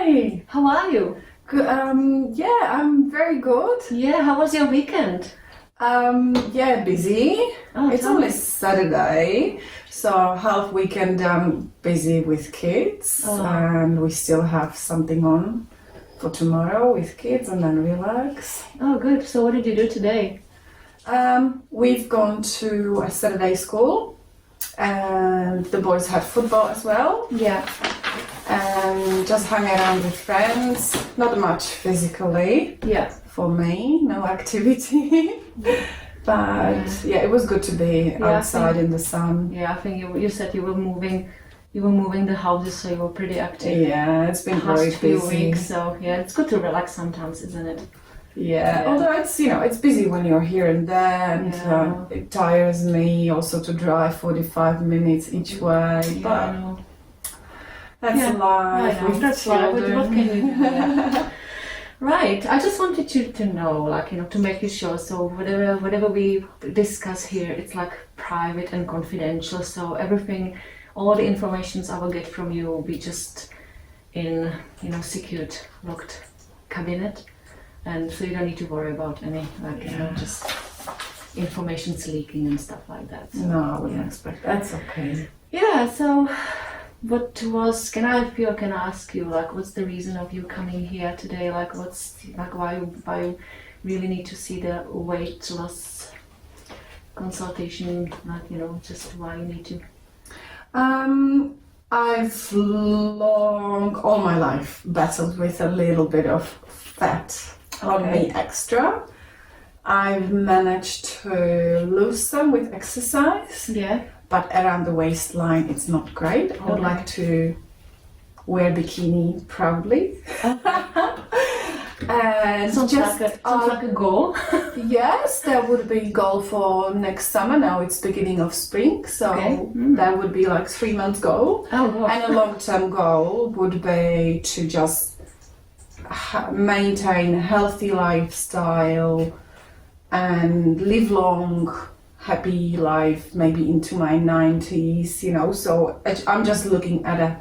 Hi. How are you? Good, yeah, I'm very good. Yeah, how was your weekend? Yeah, busy. Oh, It's tell only me. Saturday, so half weekend I'm busy with kids, Oh. and we still have something on for tomorrow with kids, and then relax. Oh, good. So what did you do today? We've gone to a Saturday school, and the boys had football as well, Yeah. and just hung around with friends. Not much physically. Yeah. For me, no activity. But yeah, it was good to be I outside think- in the sun. Yeah, I think you said you were moving the houses, so you were pretty active. Yeah, it's been very Past few busy. weeks, so yeah, it's good to relax sometimes, isn't it? Yeah, Yeah. although it's busy when you're here and there, and Yeah. it tires me also to drive 45 minutes each way. Yeah, I But know. that's Yeah, life I know. with That's life. children. What can you do? Yeah. Right. I just wanted you to know, to make you sure. So whatever we discuss here, it's like private and confidential. So everything, all the informations I will get from you will be just in, secured, locked cabinet, and so you don't need to worry about any just information's leaking and stuff like that. So, No, I wouldn't yeah. expect. That's okay. Yeah. So. Can I ask you, what's the reason of you coming here today? Why you really need to see the weight loss consultation? Just why you need to. I've all my life battled with a little bit of fat on me extra. I've managed to lose some with exercise. Yeah. But around the waistline it's not great. I would like to wear bikini proudly. And Sounds like a goal. Yes, that would be goal for next summer. Now it's beginning of spring, so that would be like 3 months goal. Oh, wow. And a long-term goal would be to just maintain a healthy lifestyle and live long, happy life, maybe into my 90s, So I'm just looking at a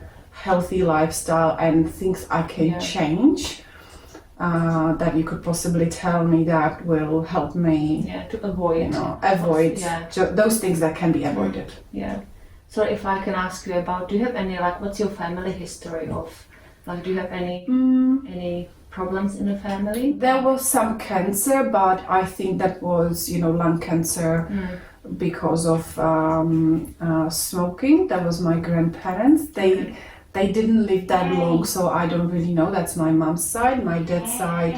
healthy lifestyle and things I can change that you could possibly tell me that will help me. Yeah, to avoid. Avoid Yeah. those things that can be avoided. Yeah. So if I can ask you about, do you have any what's your family history of? Do you have any problems in the family? There was some cancer, but I think that was, lung cancer because of smoking. That was my grandparents. They didn't live that long, so I don't really know. That's my mom's side. My dad's side,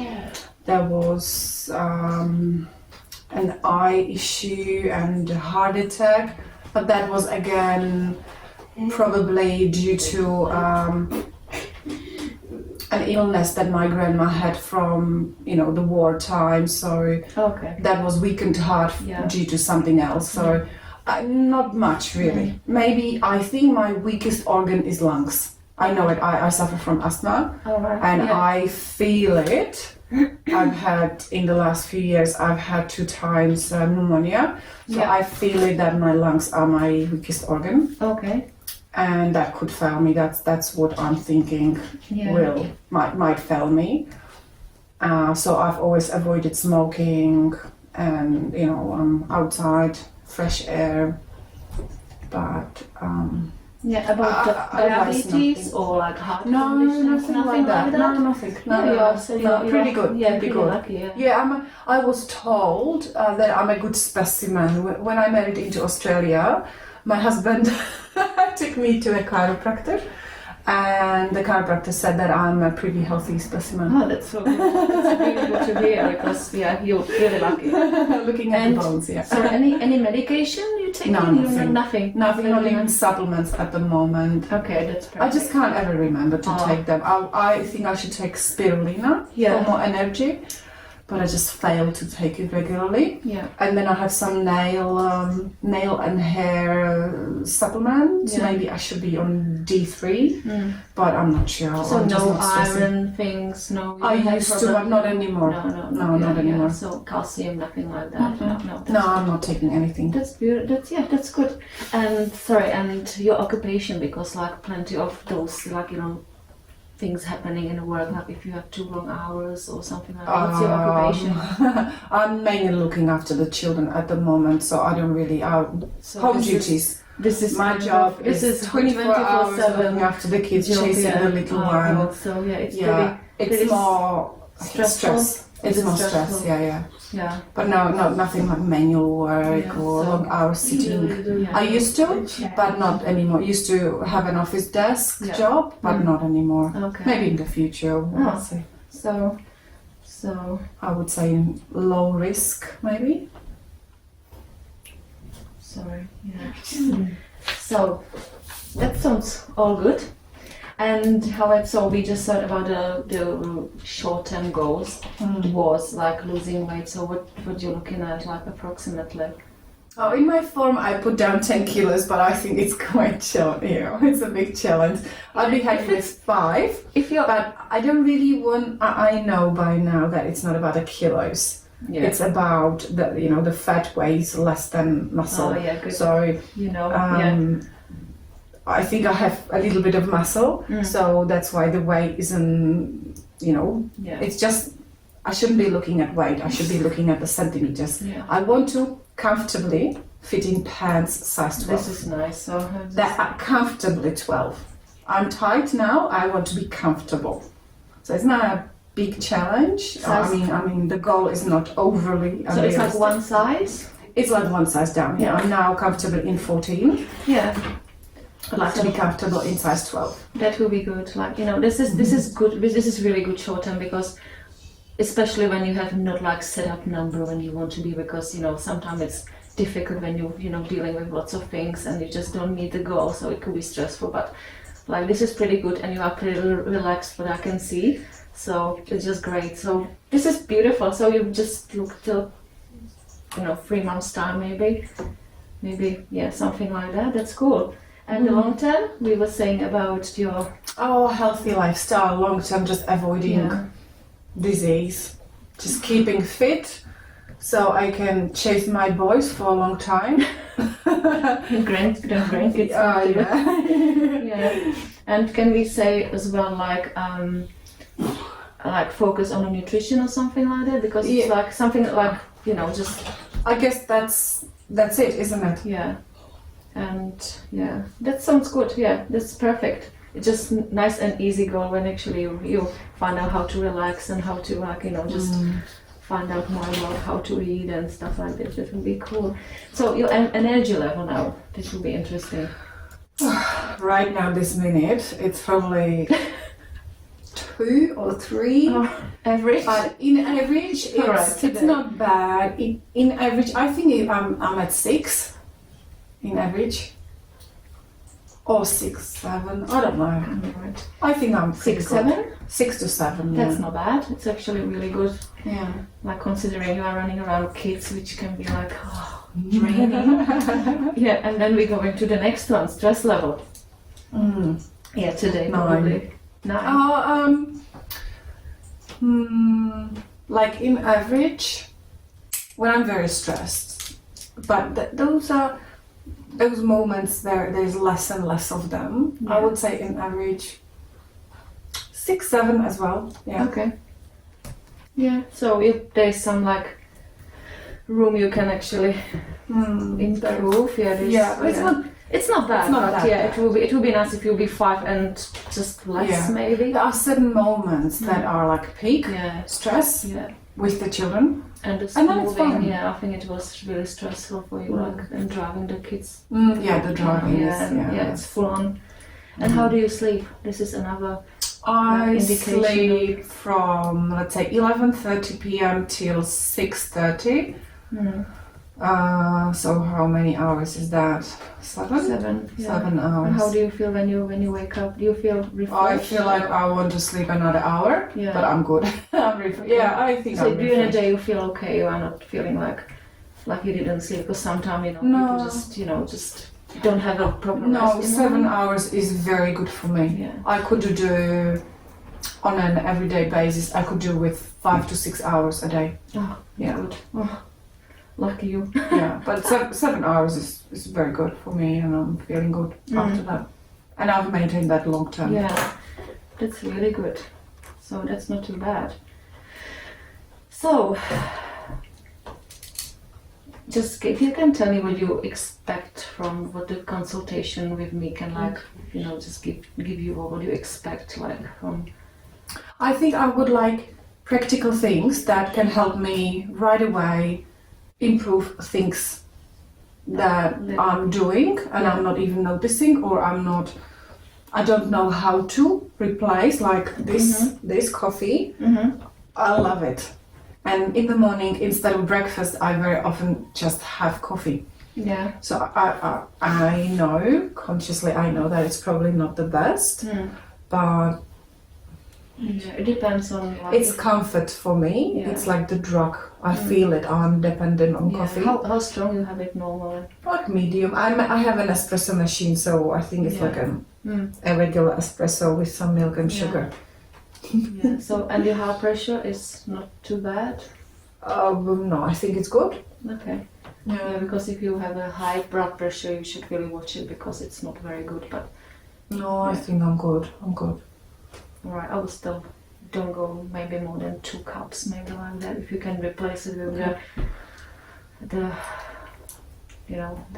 there was an eye issue and a heart attack, but that was again probably due to an illness that my grandma had from the wartime, so that was weakened heart due to something else. So not much really. Maybe I think my weakest organ is lungs. I know it. I suffer from asthma, and I feel it. I've had in the last few years. I've had 2 times pneumonia, so I feel it that my lungs are my weakest organ. Okay. And that could fail me. That's what I'm thinking might fail me. So I've always avoided smoking, and I'm outside, fresh air. But about diabetes or heart no, conditions, nothing like that. No, nothing. No, pretty good. Yeah, pretty good. Lucky, Yeah, I was told that I'm a good specimen. When I married into Australia, my husband took me to a chiropractor, and the chiropractor said that I'm a pretty healthy specimen. Oh, that's so good. That's really good to hear because you're really lucky. Looking at the bones, yeah. So any medication you take? No, nothing. Nothing, not even supplements at the moment. Okay, that's perfect. I just can't ever remember to take them. I think I should take spirulina for more energy, but I just fail to take it regularly. Yeah. And then I have some nail and hair supplements. Yeah. Maybe I should be on D3, but I'm not sure. So I'm just no not stressing. iron things, no. I used to, but not anymore. No, not anymore. So calcium, nothing like that. No, I'm not taking anything. That's beautiful. That's good. And your occupation, because plenty of those things happening in the work, like if you have too long hours or something like that? What's your occupation? I'm mainly looking after the children at the moment, so I don't really So home this duties. This is My job this is is 24 hours 24/7 looking after the kids, job, chasing yeah. the little Oh, one. God. So yeah, it's It's pretty more stressful. stress. Is It's it more stressful? stress, yeah. yeah. But no, nothing like manual work Yeah, or so- long hours sitting. Yeah. I used to, but not anymore. Used to have an office desk Yeah. job, but Mm. not anymore. Okay. Maybe in the future, we'll Oh. see. So I would say low risk, maybe. sorry. Yeah. So that sounds all good. And however, so we just thought about the short-term goals. Was like losing weight. So what you're looking at, like approximately? Oh, in my form, I put down 10 kilos, but I think it's quite it's a big challenge. I'll be happy with 5, If you're but I don't really want. I know by now that it's not about the kilos. yeah. It's about the fat weighs less than muscle. Oh yeah, good. So yeah. I think I have a little bit of muscle, Mm. so that's why the weight isn't. Yeah. It's just I shouldn't be looking at weight. I should be looking at the centimeters. Yeah. I want to comfortably fit in pants size 12. This is nice. So That are comfortably 12. I'm tight now. I want to be comfortable. So it's not a big challenge. Size- I mean, the goal is not overly. so it's like unrealistic. one size. It's like one size down. Yeah, I'm now comfortable in 14. Yeah. I'd like to be comfortable in size 12. That will be good. Like this is good. This is really good short term because, especially when you have not like set up number when you want to be, because sometimes it's difficult when you dealing with lots of things and you just don't meet the goal, so it could be stressful. But like this is pretty good and you are pretty relaxed, what I can see. So it's just great. So this is beautiful. So you just look till 3 months time maybe yeah, something like that. That's cool. And the long term, we were saying about your Healthy lifestyle, long term, just avoiding disease, just keeping fit, so I can chase my boys for a long time. grandkids. Yeah. Yeah. And can we say as well like focus on the nutrition or something like that, because it's like something like just I guess that's it, isn't it? yeah. And yeah, that sounds good. Yeah, that's perfect. It's just nice and easy goal when actually you find out how to relax and how to just find out more about how to eat and stuff like that. That will be cool. So your energy level now, this will be interesting. Right now, this minute, it's probably 2 or 3. Average? But in average, it's not bad. In average, I think I'm at 6. In average, or 6, 7. I don't know. Right. I think I'm 6, pretty good. 7? 6 to 7. Yeah. That's not bad. It's actually really good. Yeah. Like considering you are running around with kids, which can be like draining. Yeah, and then we go into the next one, stress level. Yeah, today 9. probably 9. Like in average, when I'm very stressed, but those are those moments. There's less and less of them. Yeah. I would say in average 6, 7 as well. Yeah. Okay. Yeah. So if there's some like room you can actually improve, it's not bad. It's not but that yeah, bad. it will be nice if you'll be 5 and just less maybe. There are certain moments that are like peak Yeah. stress Yeah. with the children. And the And then it's schooling, fine. yeah, I think it was really stressful for you, like, and driving the kids. The driving Yeah, is. and, Yeah. it's full on. And how do you sleep? This is another. I indication sleep from, let's say, 11:30 p.m. till 6:30. So how many hours is that? 7? 7. Yeah. 7 hours. And how do you feel when you wake up? Do you feel refreshed? I feel like I want to sleep another hour, Yeah. but I'm good. Yeah, I think So I'm during the refreshed. day you feel okay. You are not feeling like you didn't sleep, because sometimes No. people just don't have a proper No, rest. 7 hours is very good for me. Yeah. I could do on an everyday basis. I could do with 5 to 6 hours a day. Oh, Yeah. good. Oh, lucky you. Yeah, but 7 hours is very good for me, and I'm feeling good after that. And I've maintained that long term. Yeah. That's really good. So that's not too bad. So, just if you can tell me what you expect from what the consultation with me can like, just give you, or what you expect like from. I think I would like practical things that can help me right away improve things that I'm doing and I'm not even noticing, or I don't know how to replace, like this coffee. I love it. And in the morning, instead of breakfast, I very often just have coffee. Yeah. So I know, consciously I know that it's probably not the best, but it depends on it's comfort for me. It's like the drug. I feel it. I'm dependent on coffee. How strong you have it normally? Like medium. I have an espresso machine, so I think it's like a regular espresso with some milk and sugar. Yeah. So, and your heart pressure is not too bad? No, I think it's good. Okay. Yeah, because if you have a high blood pressure, you should really watch it, because it's not very good. But no, I think I'm good. Alright, I will still don't go maybe more than 2 cups, maybe like that. If you can replace it with the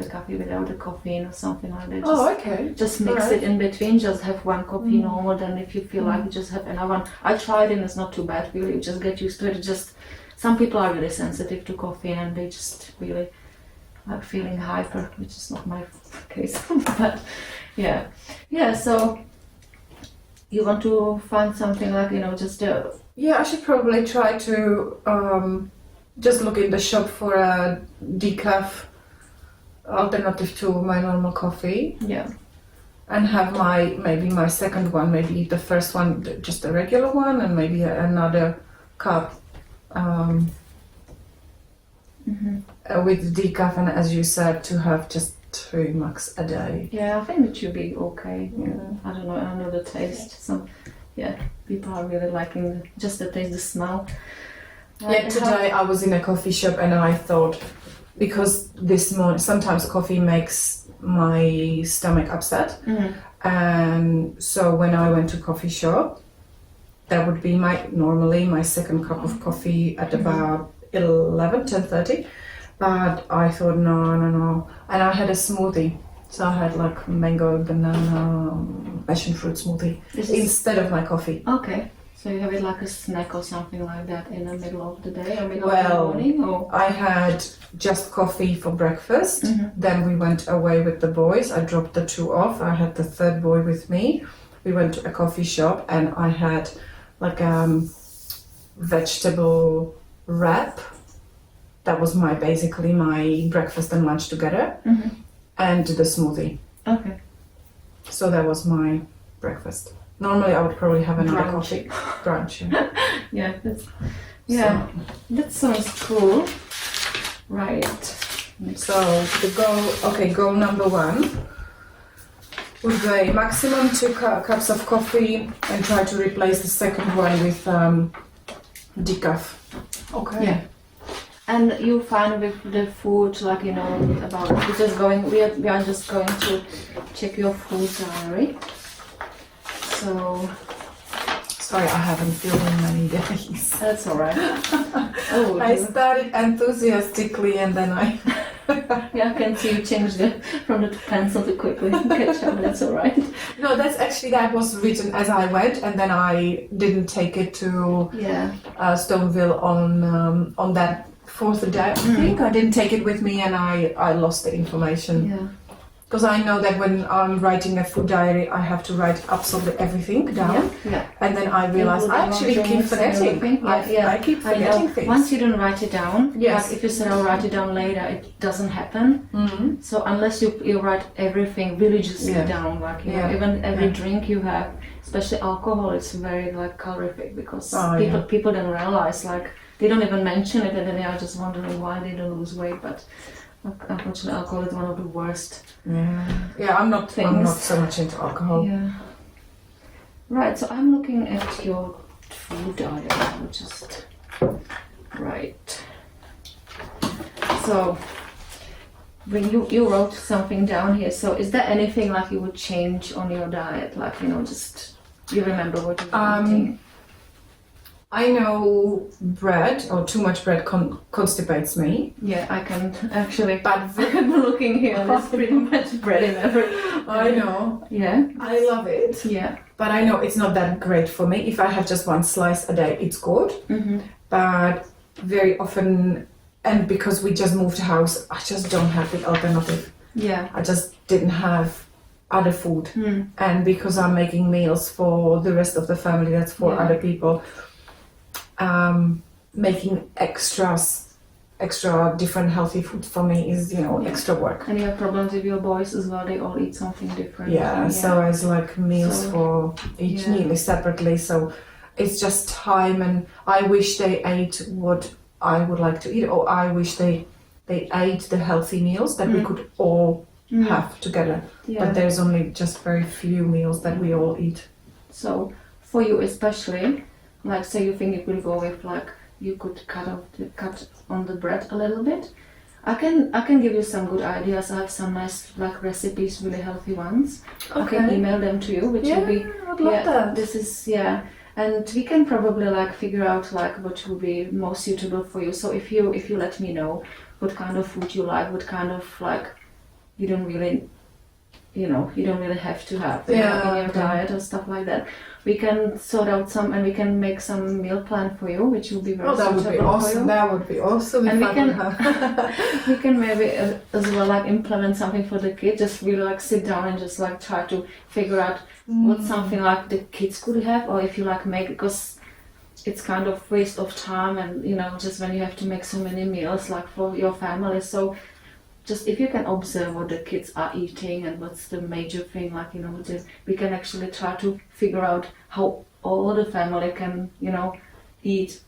coffee without the caffeine or something like that. Okay. Just mix it in between. Just have 1 coffee normal. Then if you feel like you just have another one. I tried and it's not too bad. Really, you just get used to it. Just some people are really sensitive to coffee and they just really are feeling hyper, which is not my case. But yeah. So. You want to find something like, just a... Yeah, I should probably try to just look in the shop for a decaf alternative to my normal coffee. Yeah. And have my second one, maybe the first one, just a regular one, and maybe another cup with decaf, and as you said, to have just 2 max a day. Yeah, I think it should be okay. I don't know, I know the taste. People are really liking just the taste, the smell. Today I was in a coffee shop and I thought, because this morning sometimes coffee makes my stomach upset, and so when I went to coffee shop, that would be normally my second cup of coffee at about 10:30. But I thought, no. And I had a smoothie. So I had like mango, banana, passion fruit smoothie instead of my coffee. Okay. So you have it like a snack or something like that in the middle of the day or middle of the morning? Or? I had just coffee for breakfast. Then we went away with the boys. I dropped the 2 off. I had the 3rd boy with me. We went to a coffee shop and I had like vegetable wrap. That was basically my breakfast and lunch together, and the smoothie. Okay. So that was my breakfast. Normally I would probably have another coffee. Brunch. That sounds cool. Right. So goal number 1 would be maximum 2 cups of coffee, and try to replace the second one with decaf. Okay. Yeah. And you find with the food, like about we are just going to check your food diary. So sorry, I haven't filled in many days. That's all right. I started enthusiastically and then I I can see you change from the pencil to quickly catch up. That's all right. No, that was written as I went, and then I didn't take it to Stoneville on that 4th day. I think I didn't take it with me, and I lost the information. Yeah. Because I know that when I'm writing a food diary, I have to write absolutely everything down. Yeah. And then I realize I actually keep forgetting. I keep forgetting things. Once you don't write it down, like if you said I'll write it down later, it doesn't happen. So unless you write everything religiously down, like even every drink you have, especially alcohol, it's very like calorific, because people don't realize, like they don't even mention it, and then they are just wondering why they don't lose weight, but. Unfortunately, alcohol is one of the worst. I'm not so much into alcohol. Yeah. Right. So I'm looking at your food diary. Just right. So when you wrote something down here. So is there anything like you would change on your diet? Like just you remember what you were eating? I know bread or too much bread constipates me. Yeah, I can actually. But I'm looking here, there's pretty much bread in every. I know. Yeah. I love it. Yeah. But I know it's not that great for me. If I have just one slice a day, it's good. Mm-hmm. But very often, and because we just moved house, I just don't have the alternative. Yeah. I just didn't have other food. Mm. And because I'm making meals for the rest of the family, that's for other people. Making extra different healthy food for me is, extra work. And you have problems with your boys as well, they all eat something different. Yeah, so as like meals for each meal is separately, so it's just time, and I wish they ate what I would like to eat, or I wish they ate the healthy meals that we could all have together. But there's only just very few meals that we all eat. So for you especially, like say you think you could go with you could cut on the bread a little bit. I can give you some good ideas. I have some nice recipes, really healthy ones. Okay. I can email them to you, which will be I'd love that. This is and we can probably figure out what will be most suitable for you. So if you let me know what kind of food you like, what kind of you don't really have to have in your diet or stuff like that. We can sort out some, and we can make some meal plan for you, which will be very that suitable would be awesome. for you. That would be awesome. And we can maybe as well implement something for the kids. Just really sit down and just try to figure out what something the kids could have, or if you make, because it's kind of waste of time, and just when you have to make so many meals for your family. So just if you can observe what the kids are eating and what's the major thing, we can actually try to figure out how all the family can, eat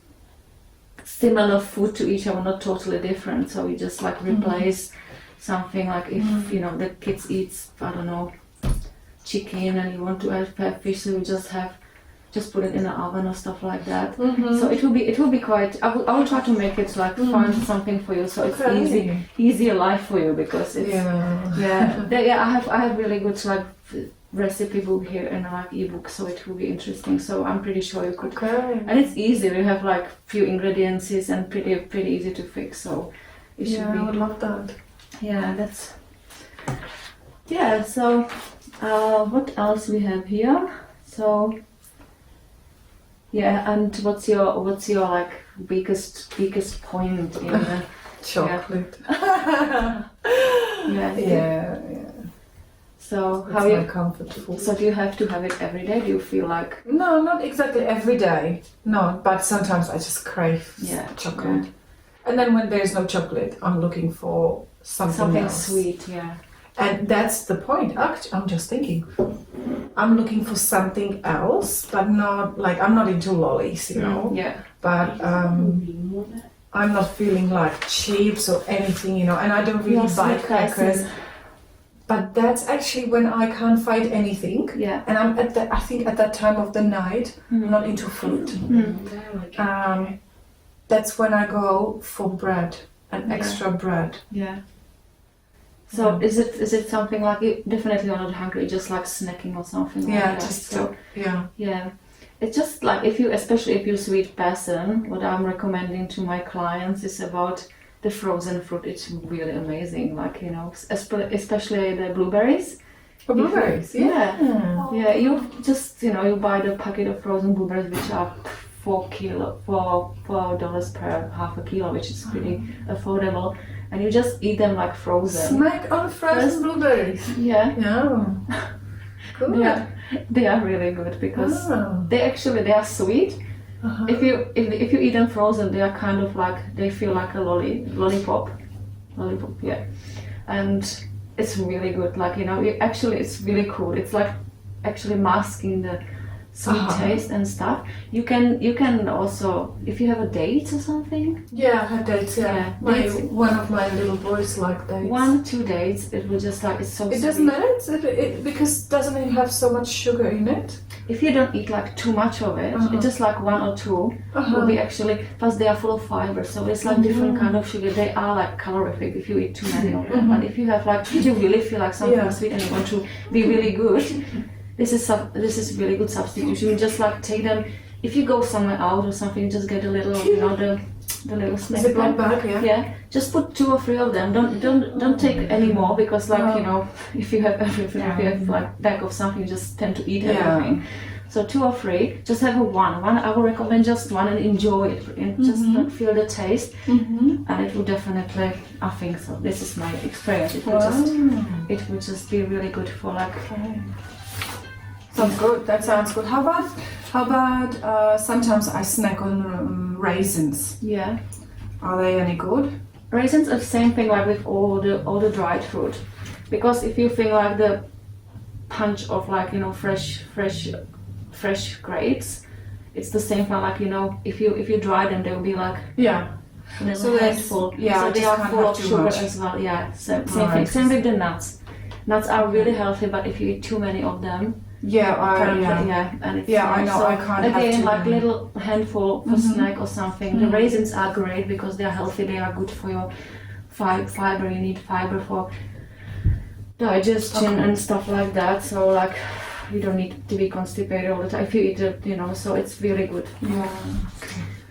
similar food to each other, not totally different. So we just replace something if, the kids eat, I don't know, chicken and you want to add fish, so we just put it in the oven or stuff like that. So it will be quite. I will try to make it find something for you, so it's easier life for you, because it's I have really good recipe book here and ebook, so it will be interesting. So I'm pretty sure you could. Okay. And it's easy. We have few ingredients and pretty easy to fix. So it should be. I would love that. Yeah, that's. Yeah. So what else we have here? So. Yeah, and what's your biggest point in the chocolate? Yeah. So it's my comfort food. So do you have to have it every day? Do you feel No, not exactly every day. No, but sometimes I just crave chocolate. Yeah. And then when there's no chocolate, I'm looking for something else. Sweet. Yeah. And that's the point. Actually, I'm just thinking. I'm looking for something else, but not I'm not into lollies, Yeah. But I'm not feeling chips or anything, and I don't really buy crackers. But that's actually when I can't find anything. Yeah. And I'm I think at that time of the night, I'm not into food. That's when I go for bread, extra bread. Yeah. So is it something definitely you're not hungry, just snacking or something like that? Yeah. It's just especially if you're a sweet person, what I'm recommending to my clients is about the frozen fruit. It's really amazing, especially the blueberries. Oh, blueberries, Yeah, you just, you buy the packet of frozen blueberries, which are $4 per half a kilo, which is pretty affordable. And you just eat them frozen. Snack on frozen blueberries. Yeah. Yeah. Good. They are really good because they are sweet. Uh-huh. If you eat them frozen, they are kind of they feel like a lollipop. Yeah. And it's really good. It's really cool. It's actually masking the sweet taste and stuff. You can also, if you have a date or something. Yeah, I have dates. Yeah. One of my little boys like dates. 1-2 dates. It will just it's so. It doesn't matter. Because doesn't it have so much sugar in it? If you don't eat too much of it, it's just 1 or 2 will be actually. Plus they are full of fiber, so it's different kind of sugar. They are calorific if you eat too many of them. But if you have if you really feel something sweet and you want to be really good. this is really good substitution. You just like take them if you go somewhere out or something. Just get a little, the little snack bag, yeah. Yeah, just put 2 or 3 of them. Don't take any more because if you have everything, if you have like bag of something, you just tend to eat everything. So 2 or 3, just have one. I would recommend just one and enjoy it and just feel the taste. And it will definitely, I think so. This is my experience. It will just be really good for like. Sounds good. That sounds good. How about sometimes I snack on raisins. Yeah. Are they any good? Raisins are the same thing like with all the dried fruit, because if you think like the punch of like fresh grapes, it's the same thing like if you dry them, they'll be like so handful. So they are full of sugar as well. Yeah. Same thing. Same with the nuts. Nuts are really healthy, but if you eat too many of them. And it's I know. So I can't again, have too like many. little handful for snack or something. The raisins are great because they are healthy. They are good for your fiber. You need fiber for digestion and stuff like that. So like, you don't need to be constipated all the time if you eat it. So it's really good. Yeah.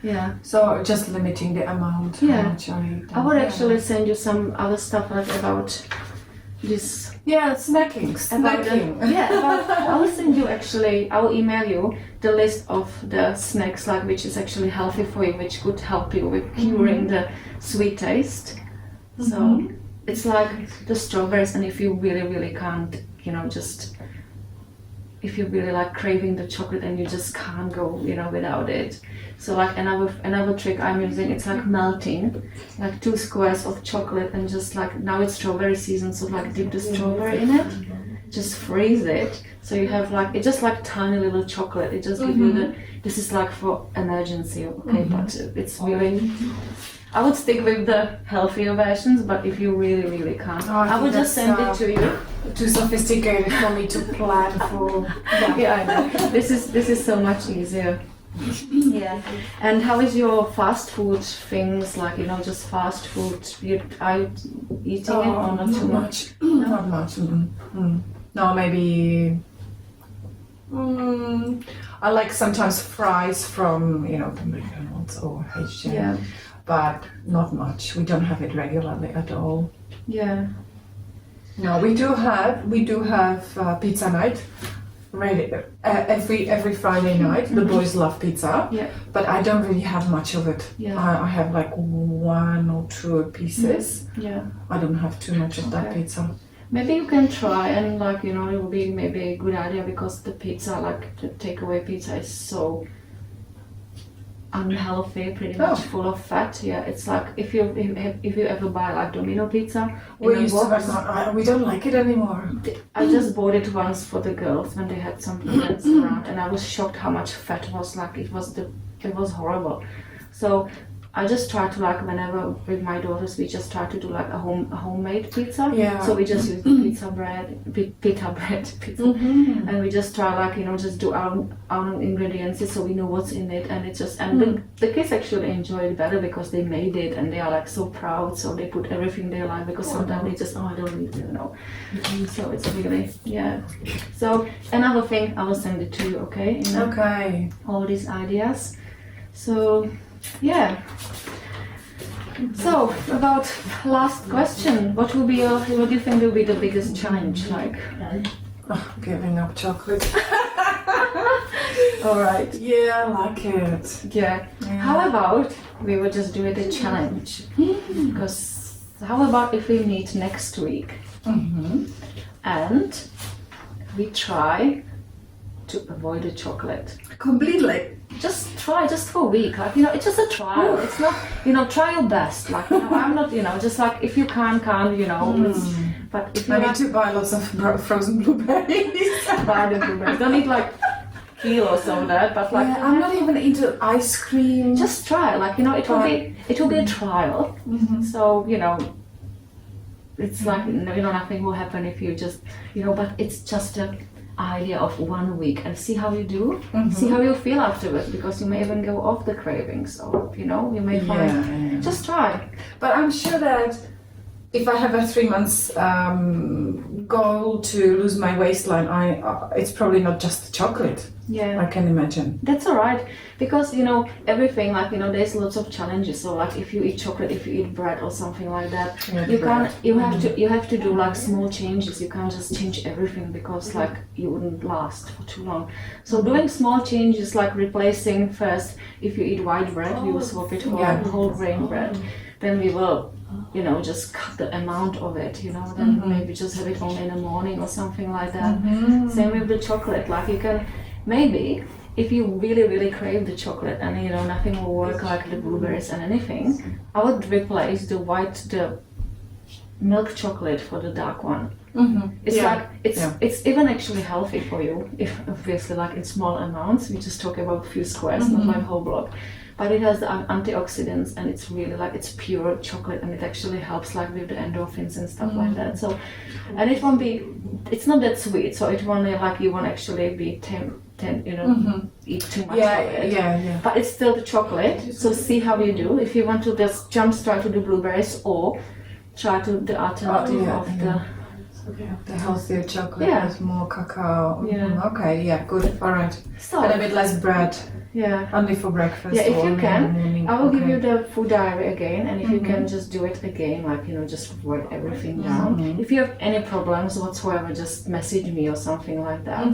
Yeah. So just limiting the amount. How much I eat. I would actually send you some other stuff like about this. Yeah, snacking. I will send you I will email you the list of the snacks like which is actually healthy for you, which could help you with curing the sweet taste. So it's like the strawberries, and if you really, really can't, just if you really like craving the chocolate and you just can't go, without it. So like another trick I'm using, it's like melting like 2 squares of chocolate and just like, now it's strawberry season, so like dip the strawberry in it, just freeze it. So you have like, it's just like tiny little chocolate. It just gives you this is like for emergency, okay, but it's really, I would stick with the healthier versions, but if you really, really can't, I would just send it to you. Too sophisticated for me to plan for. Yeah, I know. This is so much easier. Yeah. And how is your fast food things, like just fast food? Are you eating it or not too much? Not much. No, maybe. I like sometimes fries from the McDonald's or H&M. Yeah. But not much. We don't have it regularly at all. Yeah. No, we do have pizza night. Every Friday night. The boys love pizza. Yeah. But I don't really have much of it. Yeah. I have like 1 or 2 pieces. Yeah. I don't have too much of that pizza. Maybe you can try, and like it will be maybe a good idea, because the pizza, like the takeaway pizza, is so unhealthy, pretty much full of fat. Yeah, it's like if you ever buy like Domino pizza, we don't like it anymore. I just bought it once for the girls when they had some friends around, and I was shocked how much fat was. Like it was horrible. So I just try to, like, whenever with my daughters, we just try to do like a homemade pizza. Yeah. So we just use the pita bread, and we just try, like, just do our ingredients so we know what's in it, and it's just the kids actually enjoy it better because they made it and they are like so proud. So they put everything they like, because sometimes they just I don't need to. So it's really So another thing, I will send it to you. Okay. Okay. All these ideas. So. Yeah. So about last question, what do you think will be the biggest challenge? Like, giving up chocolate. All right. Yeah, I like it. Yeah. How about we will just do it a challenge? Because how about if we meet next week and we try to avoid the chocolate completely? Just try, just for a week, like, it's just a trial. It's not, try your best. Like, I'm not, just like, if you can't, but if you I need to buy lots of frozen blueberries. Buy the blueberries. Don't eat like kilos of that, but like. Yeah, I'm not even into ice cream. Just try, like, it will be a trial. So, it's like, nothing will happen if you just, but it's just a idea of 1 week, and see how you do, see how you feel afterwards, because you may even go off the cravings, or you may find just try. But I'm sure that if I have a 3 months goal to lose my waistline, it's probably not just the chocolate. Yeah, I can imagine. that's all right, because you know everything, like you know there's lots of challenges. So like if you eat chocolate, if you eat bread or something like that, you have to do like small changes. You can't just change everything because like you wouldn't last for too long. So doing small changes, like replacing first, if you eat white bread, we will swap it for whole grain bread. Then we will, you know, just cut the amount of it, you know, then maybe just have it only in the morning or something like that. Same with the chocolate, like you can, maybe if you really, really crave the chocolate and, you know, nothing will work like the blueberries and anything, I would replace the milk chocolate for the dark one. It's even actually healthy for you, if obviously like in small amounts. We just talk about a few squares, not like whole block. But it has the antioxidants and it's really like it's pure chocolate and it actually helps like with the endorphins and stuff like that. So, and it won't be, it's not that sweet, so it won't like you won't actually be eat too much of it. But it's still the chocolate. So see how you do. If you want to just try to do blueberries or try to the alternative of the healthier chocolate with more cacao. Okay, good. All right. So and a bit less bread. Yeah. Only for breakfast. Yeah, if you can, I will give you the food diary again, and if you can just do it again, like you know, just write everything down. If you have any problems whatsoever, just message me or something like that.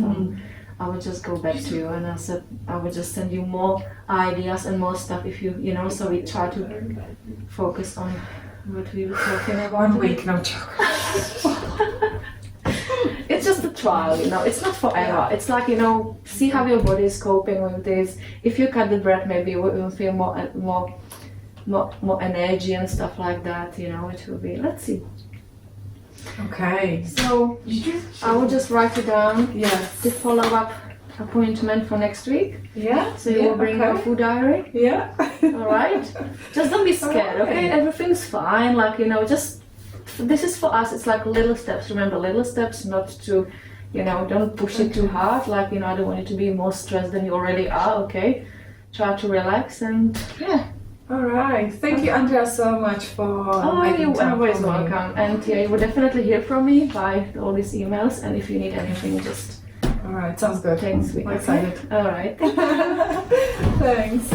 I will just go back to you, and I will just send you more ideas and more stuff if you know. So we try to focus on what we were talking about. 1 week, no chocolate. It's just a trial, you know. It's not forever. It's like, you know, see how your body is coping with this. If you cut the bread, maybe you will feel more energy and stuff like that. You know, it will be. Let's see. Okay. So I will just write it down. Yes. The follow-up appointment for next week. Yeah. So you will bring your food diary. Yeah. All right. Just don't be scared. Okay. Everything's fine. Like, you know, just. This is for us, it's like little steps. Remember, little steps, not to, you know, don't push it too hard. Like, you know, I don't want you to be more stressed than you already are, okay? Try to relax and, All right. Thank you, Andrea, so much for you're time always for me. welcome. And you will definitely hear from me by all these emails. And if you need anything, just... All right, sounds good. Thanks. I'm excited. All right. Thanks.